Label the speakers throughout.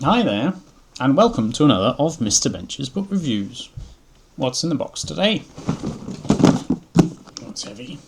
Speaker 1: Hi there, and welcome to another of Mr. Bench's book reviews. What's in the box today? That's heavy.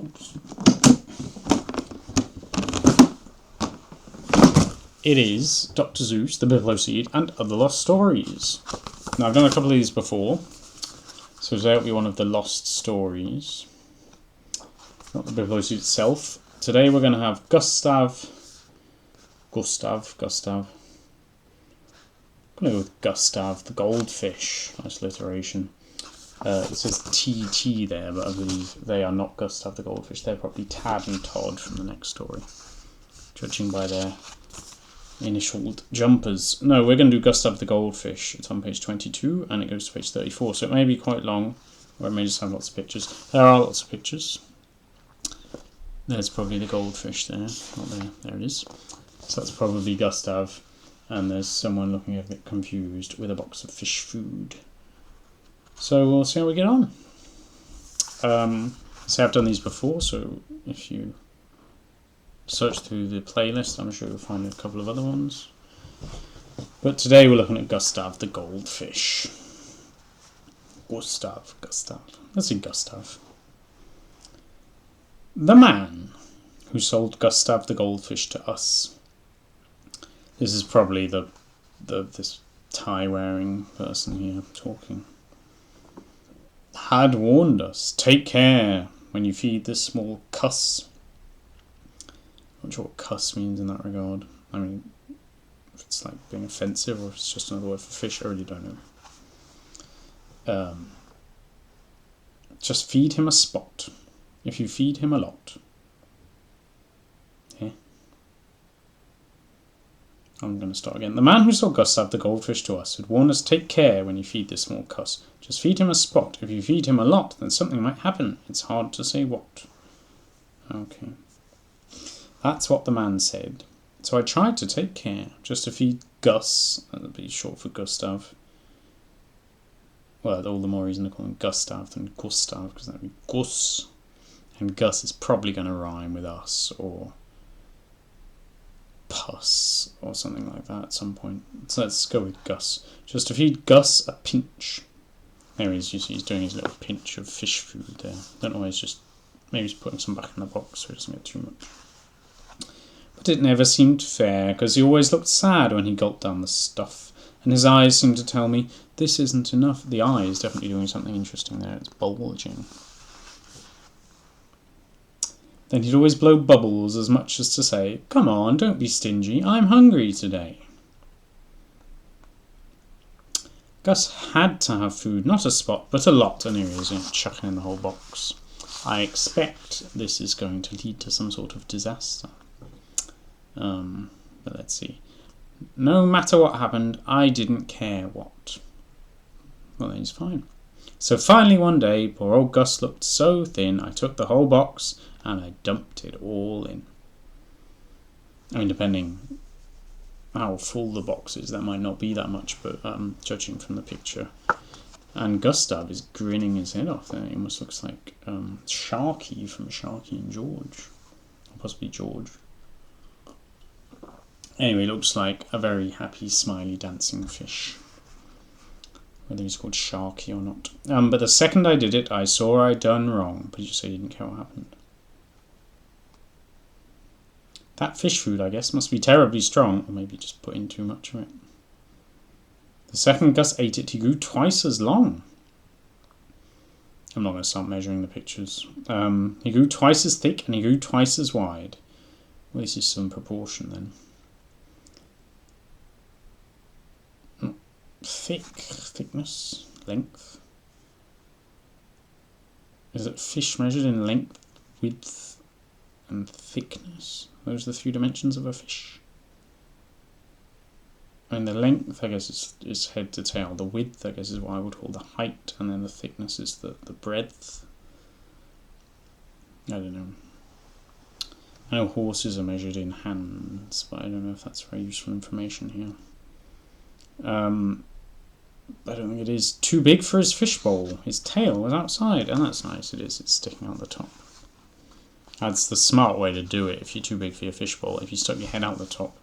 Speaker 1: Oops. It is Dr. Seuss, the Bippolo Seed, and Other Lost Stories. Now, I've done a couple of these before, so today will be one of the lost stories. Not the Bippolo Seed itself. Today we're going to have Gustav. I'm going to go with Gustav the Goldfish. Nice alliteration. It says TT there, but I believe they are not Gustav the Goldfish. They're probably Tad and Todd from the next story, judging by their initialed jumpers. No, we're going to do Gustav the Goldfish. It's on page 22 and it goes to page 34, so it may be quite long, or it may just have lots of pictures. There are lots of pictures. There's probably the goldfish there. Not there. There it is. So that's probably Gustav, and there's someone looking a bit confused with a box of fish food. So we'll see how we get on. So I've done these before, so if you search through the playlist, I'm sure you'll find a couple of other ones. But today we're looking at Gustav the Goldfish. Gustav. Let's see Gustav. The man who sold Gustav the Goldfish to us. This is probably this tie-wearing person here talking. Had warned us, take care when you feed this small cuss. Not sure what cuss means in that regard. I mean, if it's like being offensive or if it's just another word for fish, I really don't know. Just feed him a spot. If you feed him a lot. I'm going to start again. The man who sold Gustav the Goldfish to us had warned us, take care when you feed this small cuss. Just feed him a spot. If you feed him a lot, then something might happen. It's hard to say what. Okay. That's what the man said. So I tried to take care, just to feed Gus. That'll be short for Gustav. Well, all the more reason to call him Gustav than Gustav, because that would be Gus. And Gus is probably going to rhyme with us, or puss or something like that at some point. So let's go with Gus. Just to feed Gus a pinch. There he is, you see he's doing his little pinch of fish food there. Don't know why he's just, maybe he's putting some back in the box so he doesn't get too much. But it never seemed fair, because he always looked sad when he gulped down the stuff, and his eyes seemed to tell me, this isn't enough. The eye is definitely doing something interesting there, it's bulging. Then he'd always blow bubbles as much as to say, come on, don't be stingy, I'm hungry today. Gus had to have food, not a spot, but a lot, and here he is, chucking in the whole box. I expect this is going to lead to some sort of disaster. But let's see. No matter what happened, I didn't care what. Well, then he's fine. So finally one day, poor old Gus looked so thin, I took the whole box and I dumped it all in. I mean, depending how full the box is, that might not be that much, but judging from the picture. And Gustav is grinning his head off there. He almost looks like Sharky from Sharky and George. Or possibly George. Anyway, looks like a very happy, smiley, dancing fish. Whether he's called Sharky or not. But the second I did it, I saw I'd done wrong. But you say you didn't care what happened. That fish food, I guess, must be terribly strong, or maybe just put in too much of it. The second Gus ate it, he grew twice as long. I'm not going to start measuring the pictures. He grew twice as thick, and he grew twice as wide. Well, this is some proportion, then. Thickness, length. Is it fish measured in length, width, and thickness? Those are the 3 dimensions of a fish. I mean, the length, I guess, is head to tail. The width, I guess, is what I would call the height, and then the thickness is the breadth. I don't know. I know horses are measured in hands, but I don't know if that's very useful information here. I don't think it is. Too big for his fishbowl. His tail was outside, and that's nice. It is. It's sticking out the top. That's the smart way to do it if you're too big for your fishbowl. If you stuck your head out the top,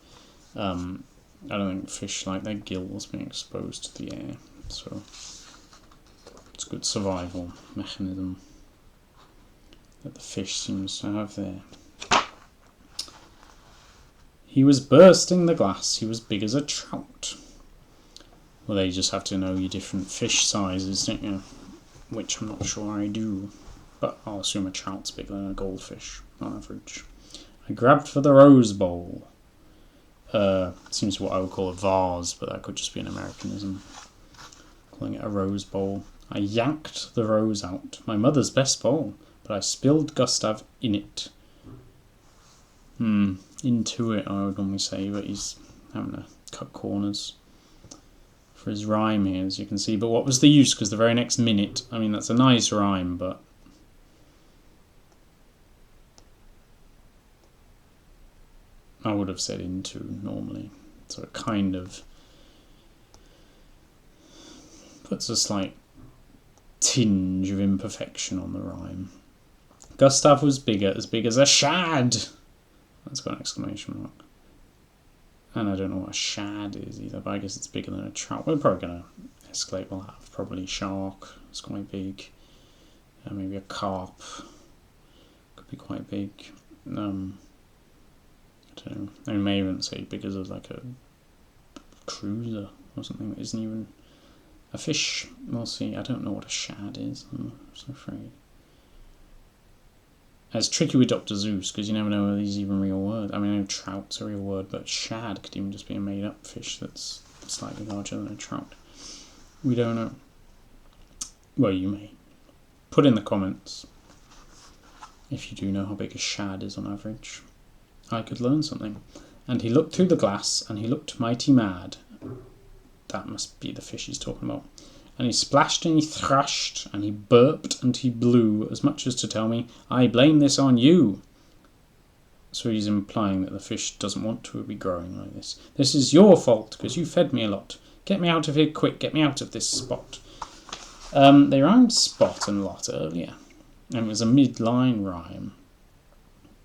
Speaker 1: I don't think fish like their gills being exposed to the air, so it's a good survival mechanism that the fish seems to have there. He was bursting the glass. He was big as a trout. Well, they just have to know your different fish sizes, don't you? Which I'm not sure I do. But I'll assume a trout's bigger than a goldfish, on average. I grabbed for the rose bowl. Seems what I would call a vase, but that could just be an Americanism. Calling it a rose bowl. I yanked the rose out. My mother's best bowl. But I spilled Gustav in it. Into it, I would normally say, but he's having to cut corners for his rhyme here, as you can see. But what was the use? Because the very next minute, I mean, that's a nice rhyme, but I would have said into normally. So it kind of puts a slight tinge of imperfection on the rhyme. Gustav was as big as a shad. That's got an exclamation mark. And I don't know what a shad is either, but I guess it's bigger than a trout. We're probably going to escalate. We'll have probably shark. It's quite big. Maybe a carp. Could be quite big. I don't know. I may even say big as like a cruiser or something that isn't even a fish. We'll see. I don't know what a shad is. I'm so afraid. It's tricky with Dr. Seuss because you never know whether these are even real words. I mean, I know trout's a real word, but shad could even just be a made-up fish that's slightly larger than a trout. We don't know. Well, you may. Put in the comments if you do know how big a shad is on average. I could learn something. And he looked through the glass, and he looked mighty mad. That must be the fish he's talking about. And he splashed and he thrashed, and he burped and he blew, as much as to tell me, I blame this on you. So he's implying that the fish doesn't want to be growing like this. This is your fault, because you fed me a lot. Get me out of here quick, get me out of this spot. They rhymed spot and lot earlier, and it was a mid-line rhyme,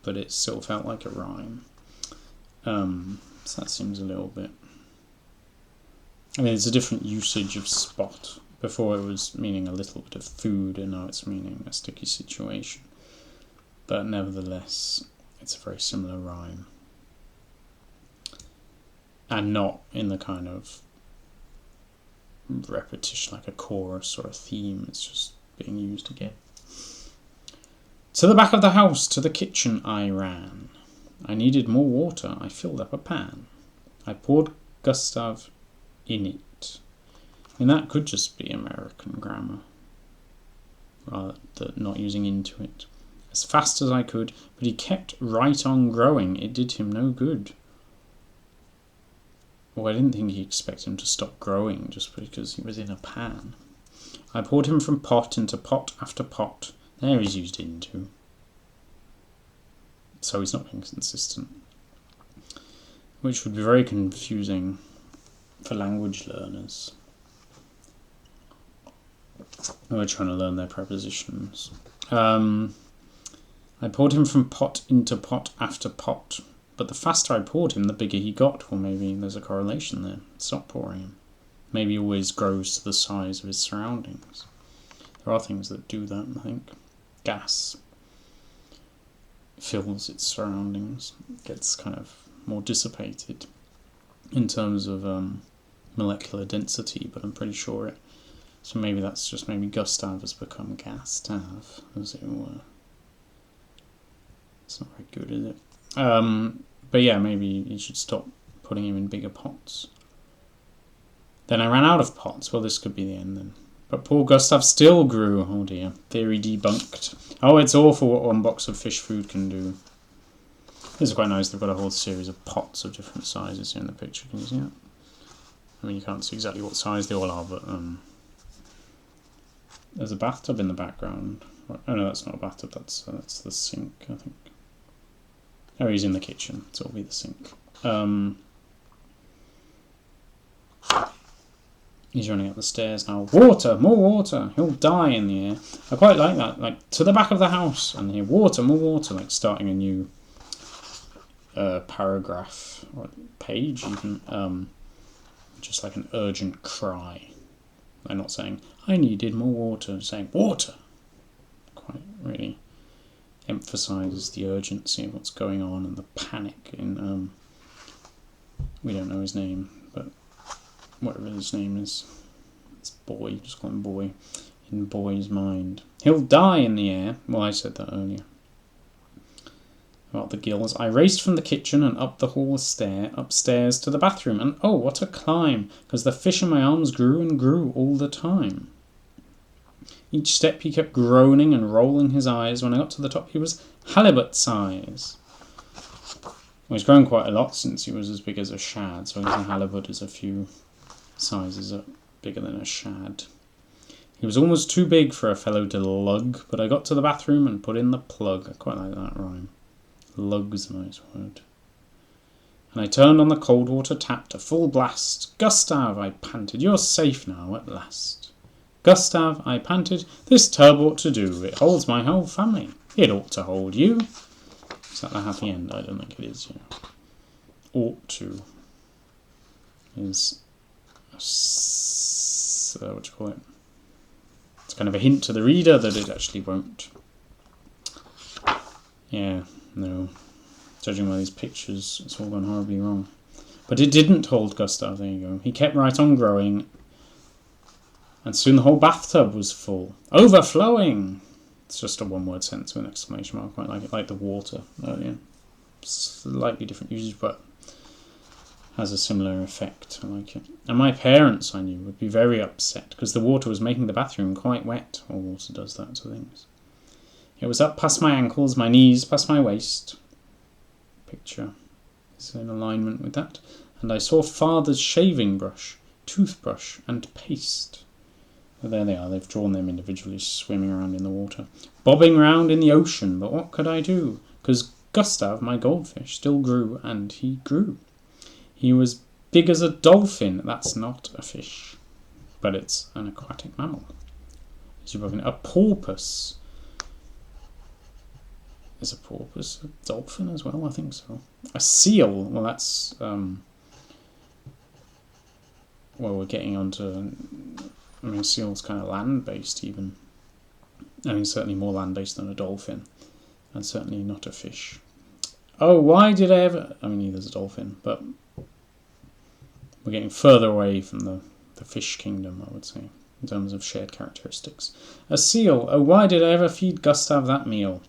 Speaker 1: but it still felt like a rhyme. So that seems a little bit... I mean, it's a different usage of spot. Before it was meaning a little bit of food, and now it's meaning a sticky situation. But nevertheless, it's a very similar rhyme. And not in the kind of repetition like a chorus or a theme. It's just being used again. To the back of the house, to the kitchen I ran. I needed more water. I filled up a pan. I poured Gustav in it. And that could just be American grammar, rather than not using into it. As fast as I could, but he kept right on growing. It did him no good. Well, I didn't think he expected him to stop growing just because he was in a pan. I poured him from pot into pot after pot. There he's used into. So he's not being consistent. Which would be very confusing for language learners who are trying to learn their prepositions. I poured him from pot into pot after pot, but the faster I poured him, the bigger he got. Well, maybe there's a correlation there. Stop pouring him. Maybe he always grows to the size of his surroundings. There are things that do that, I think. Gas fills its surroundings, gets kind of more dissipated in terms of molecular density, but I'm pretty sure it. So maybe that's just maybe Gustav has become Gastav, as it were. It's not very good, is it? But yeah, maybe you should stop putting him in bigger pots. Then I ran out of pots. Well, this could be the end then. But poor Gustav still grew. Oh dear. Theory debunked. Oh, it's awful what one box of fish food can do. This is quite nice. They've got a whole series of pots of different sizes here in the picture. Can you see that? I mean, you can't see exactly what size they all are, but there's a bathtub in the background. Oh no, that's not a bathtub. That's the sink, I think. Oh, he's in the kitchen, so it'll be the sink. He's running up the stairs now. Water! More water! He'll die in the air. I quite like that. Like, to the back of the house. And here, water, more water. Like, starting a new paragraph or page even, just like an urgent cry. They're not saying, I needed more water, saying, water! Quite really emphasises the urgency of what's going on and the panic in, we don't know his name, but whatever his name is, it's Boy, just call him Boy, in Boy's mind. He'll die in the air. Well, I said that earlier. About the gills. I raced from the kitchen and up the hall stair, upstairs to the bathroom, and oh, what a climb, because the fish in my arms grew and grew all the time. Each step he kept groaning and rolling his eyes. When I got to the top, he was halibut size. Well, he's grown quite a lot since he was as big as a shad, so I guess a halibut is a few sizes bigger than a shad. He was almost too big for a fellow to lug, but I got to the bathroom and put in the plug. I quite like that rhyme. Lug's a nice word. And I turned on the cold water tap to full blast. Gustav, I panted, you're safe now at last. Gustav, I panted, this tub ought to do. It holds my whole family. It ought to hold you. Is that the happy end? I don't think it is. Yeah. Ought to is what do you call it? It's kind of a hint to the reader that it actually won't. Yeah, no. Judging by these pictures, it's all gone horribly wrong. But it didn't hold Gustav, there you go. He kept right on growing, and soon the whole bathtub was full. Overflowing! It's just a one-word sentence with an exclamation mark. I quite like it, like the water earlier. Slightly different usage, but has a similar effect. I like it. And my parents, I knew, would be very upset, because the water was making the bathroom quite wet. All water does that to things. It was up past my ankles, my knees, past my waist. Picture is in alignment with that. And I saw Father's shaving brush, toothbrush, and paste. Well, there they are. They've drawn them individually swimming around in the water. Bobbing round in the ocean. But what could I do? Because Gustav, my goldfish, still grew, and he grew. He was big as a dolphin. That's not a fish, but it's an aquatic mammal. A porpoise. Is a porpoise a dolphin as well? I think so. A seal. Well, that's... well, we're getting onto... I mean, a seal's kind of land-based even. I mean, certainly more land-based than a dolphin. And certainly not a fish. Oh, why did I ever... I mean, neither's a dolphin, but... We're getting further away from the fish kingdom, I would say, in terms of shared characteristics. A seal. Oh, why did I ever feed Gustav that meal?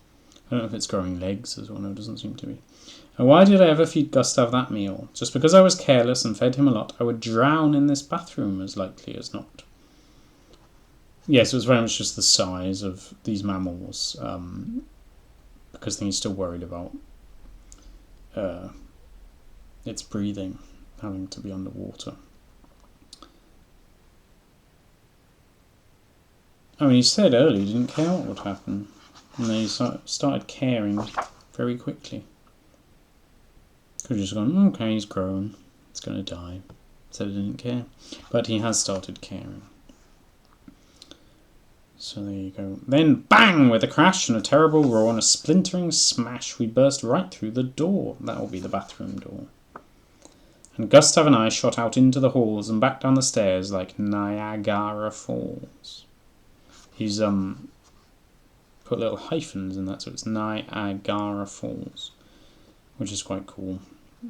Speaker 1: I don't know if it's growing legs as well. No, it doesn't seem to be. Oh, why did I ever feed Gustav that meal? Just because I was careless and fed him a lot, I would drown in this bathroom as likely as not. Yes, it was very much just the size of these mammals, because he's still worried about its breathing, having to be underwater. I mean, he said earlier he didn't care what would happen, and then he started caring very quickly. Could have just gone, okay, he's grown, it's going to die. Said he didn't care, but he has started caring. So there you go. Then bang! With a crash and a terrible roar and a splintering smash, we burst right through the door. That will be the bathroom door. And Gustav and I shot out into the halls and back down the stairs like Niagara Falls. He's put little hyphens in that, so it's Niagara Falls, which is quite cool.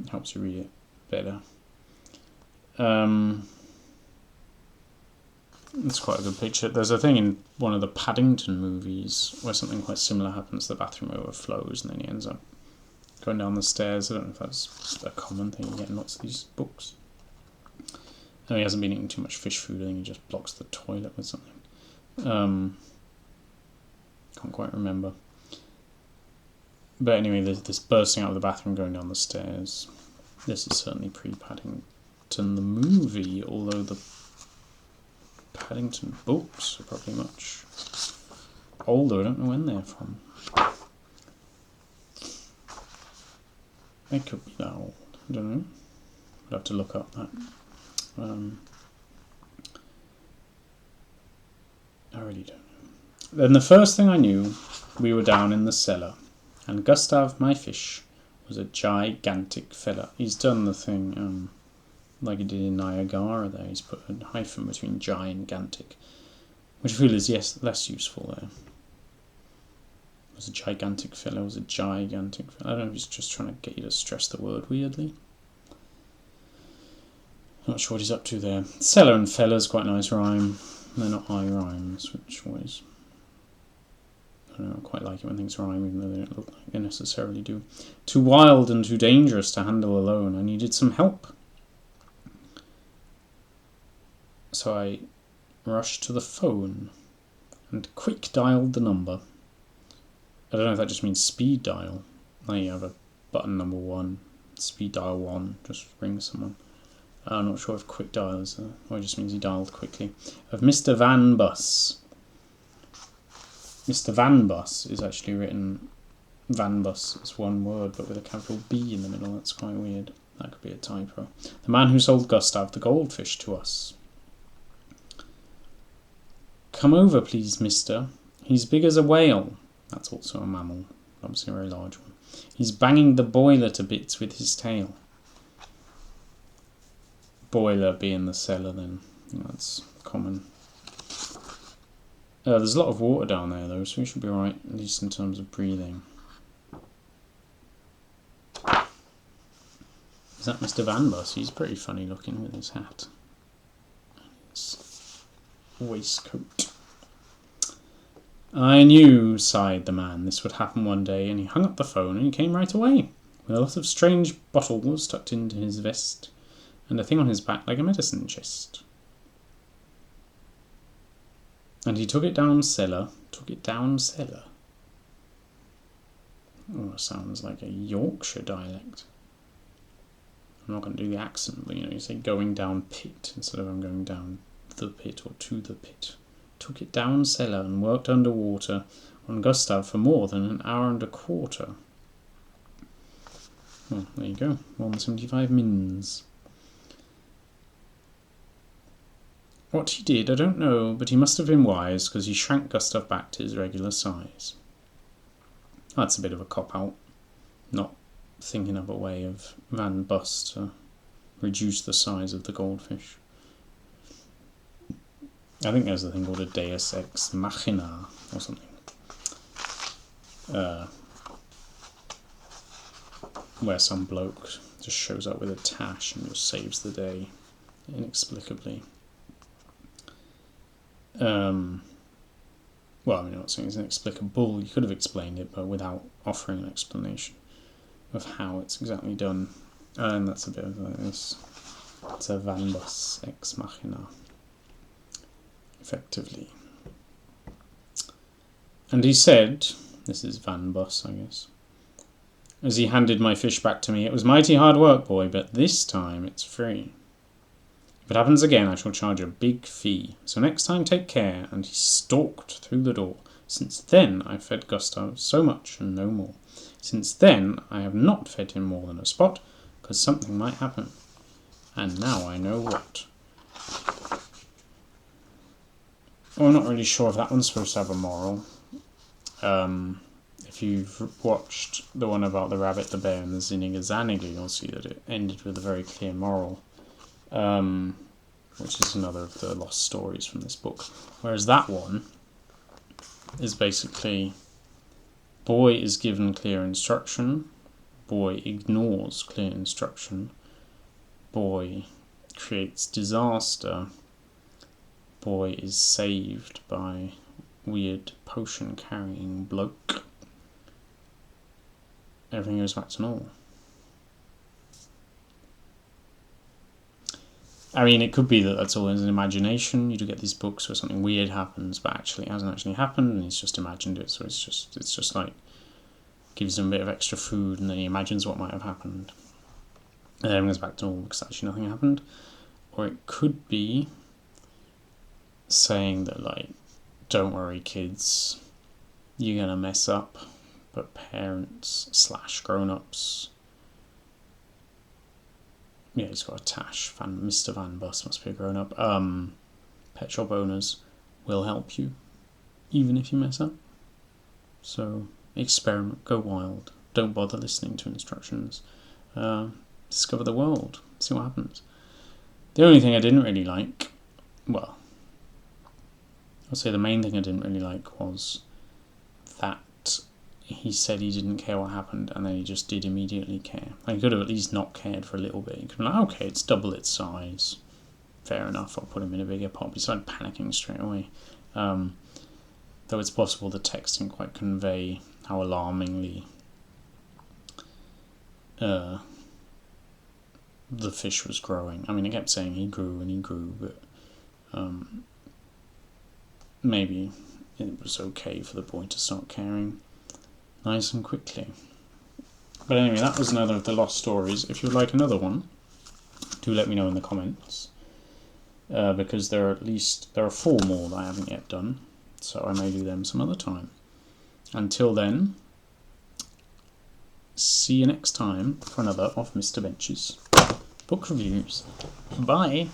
Speaker 1: It helps you read it better. It's quite a good picture. There's a thing in one of the Paddington movies where something quite similar happens. The bathroom overflows and then he ends up going down the stairs. I don't know if that's a common thing you get in lots of these books. No, he hasn't been eating too much fish food. I think he just blocks the toilet with something. Can't quite remember. But anyway, there's this bursting out of the bathroom going down the stairs. This is certainly pre-Paddington the movie, although the Paddington books are probably much older. I don't know when they're from. They could be that old. I don't know. I'd have to look up that. I really don't know. Then the first thing I knew, we were down in the cellar, and Gustav, my fish, was a gigantic fella. He's done the thing like he did in Niagara there. He's put a hyphen between gigantic, which I feel is less useful there. Was a gigantic fella, was a gigantic fella. I don't know if he's just trying to get you to stress the word weirdly. Not sure what he's up to there. Cellar and fella's quite a nice rhyme. They're not high rhymes, which always... I don't know, I quite like it when things rhyme, even though they don't look like they necessarily do. Too wild and too dangerous to handle alone. I needed some help. So I rushed to the phone and quick dialed the number. I don't know if that just means speed dial. Like you have a button number 1, speed dial 1, just ring someone. I'm not sure if quick dial is, or it just means he dialed quickly. Of Mr. Van Bus. Mr. Van Bus is actually written, Van Bus is one word, but with a capital B in the middle. That's quite weird. That could be a typo. The man who sold Gustav the Goldfish to us. Come over, please, mister. He's big as a whale. That's also a mammal, obviously a very large one. He's banging the boiler to bits with his tail. Boiler being the cellar then. That's common. There's a lot of water down there though, so we should be alright, at least in terms of breathing. Is that Mr. Van Bus? He's pretty funny looking with his hat. And his waistcoat. I knew, sighed the man, this would happen one day, and he hung up the phone and he came right away, with a lot of strange bottles tucked into his vest, and a thing on his back like a medicine chest. And he took it down cellar. Oh, sounds like a Yorkshire dialect. I'm not going to do the accent, but you say going down pit instead of I'm going down the pit or to the pit. Took it down cellar and worked underwater on Gustav for more than an hour and a quarter. Well, there you go. 175 mins. What he did, I don't know, but he must have been wise, because he shrank Gustav back to his regular size. That's a bit of a cop-out. Not thinking of a way of Van Bus to reduce the size of the goldfish. I think there's a thing called a Deus Ex Machina or something. Where some bloke just shows up with a tash and just saves the day inexplicably. Well, I mean, I'm not saying it's inexplicable. You could have explained it, but without offering an explanation of how it's exactly done. And that's a bit of this. It's a Van Bus Ex Machina. Effectively. And he said, this is Van Bus, I guess, as he handed my fish back to me, it was mighty hard work, boy, but this time it's free. If it happens again, I shall charge a big fee. So next time take care. And he stalked through the door. Since then I fed Gustav so much and no more. Since then I have not fed him more than a spot, because something might happen. And now I know what. Well, I'm not really sure if that one's supposed to have a moral. If you've watched the one about the rabbit, the bear, and the Zinniga Zaniga, you'll see that it ended with a very clear moral. Which is another of the lost stories from this book. Whereas that one is basically boy is given clear instruction, boy ignores clear instruction, boy creates disaster, boy is saved by weird potion carrying bloke. Everything goes back to normal. I mean, it could be that that's all in his imagination. You do get these books where something weird happens, but actually it hasn't actually happened, and he's just imagined it. So it's just like gives him a bit of extra food, and then he imagines what might have happened, and then it goes back to normal because actually nothing happened. Or it could be saying that, like, don't worry, kids, you're gonna mess up, but parents / grown-ups. Yeah, he's got a tash. Mr. Van Bus must be a grown-up. Pet shop owners will help you, even if you mess up. So, experiment, go wild. don't bother listening to instructions. Discover the world, see what happens. The only thing I didn't really like, well, I'll say the main thing I didn't really like was that he said he didn't care what happened, and then he just did immediately care. Like, he could have at least not cared for a little bit. He could have been like, okay, it's double its size. Fair enough, I'll put him in a bigger pot. He started panicking straight away. Though it's possible the text didn't quite convey how alarmingly the fish was growing. I mean, it kept saying he grew and he grew, but maybe it was okay for the boy to start caring nice and quickly. But anyway, that was another of the lost stories. If you'd like another one, do let me know in the comments, because there are 4 more that I haven't yet done, so I may do them some other time. Until then, see you next time for another of Mr. Bench's book reviews. Bye!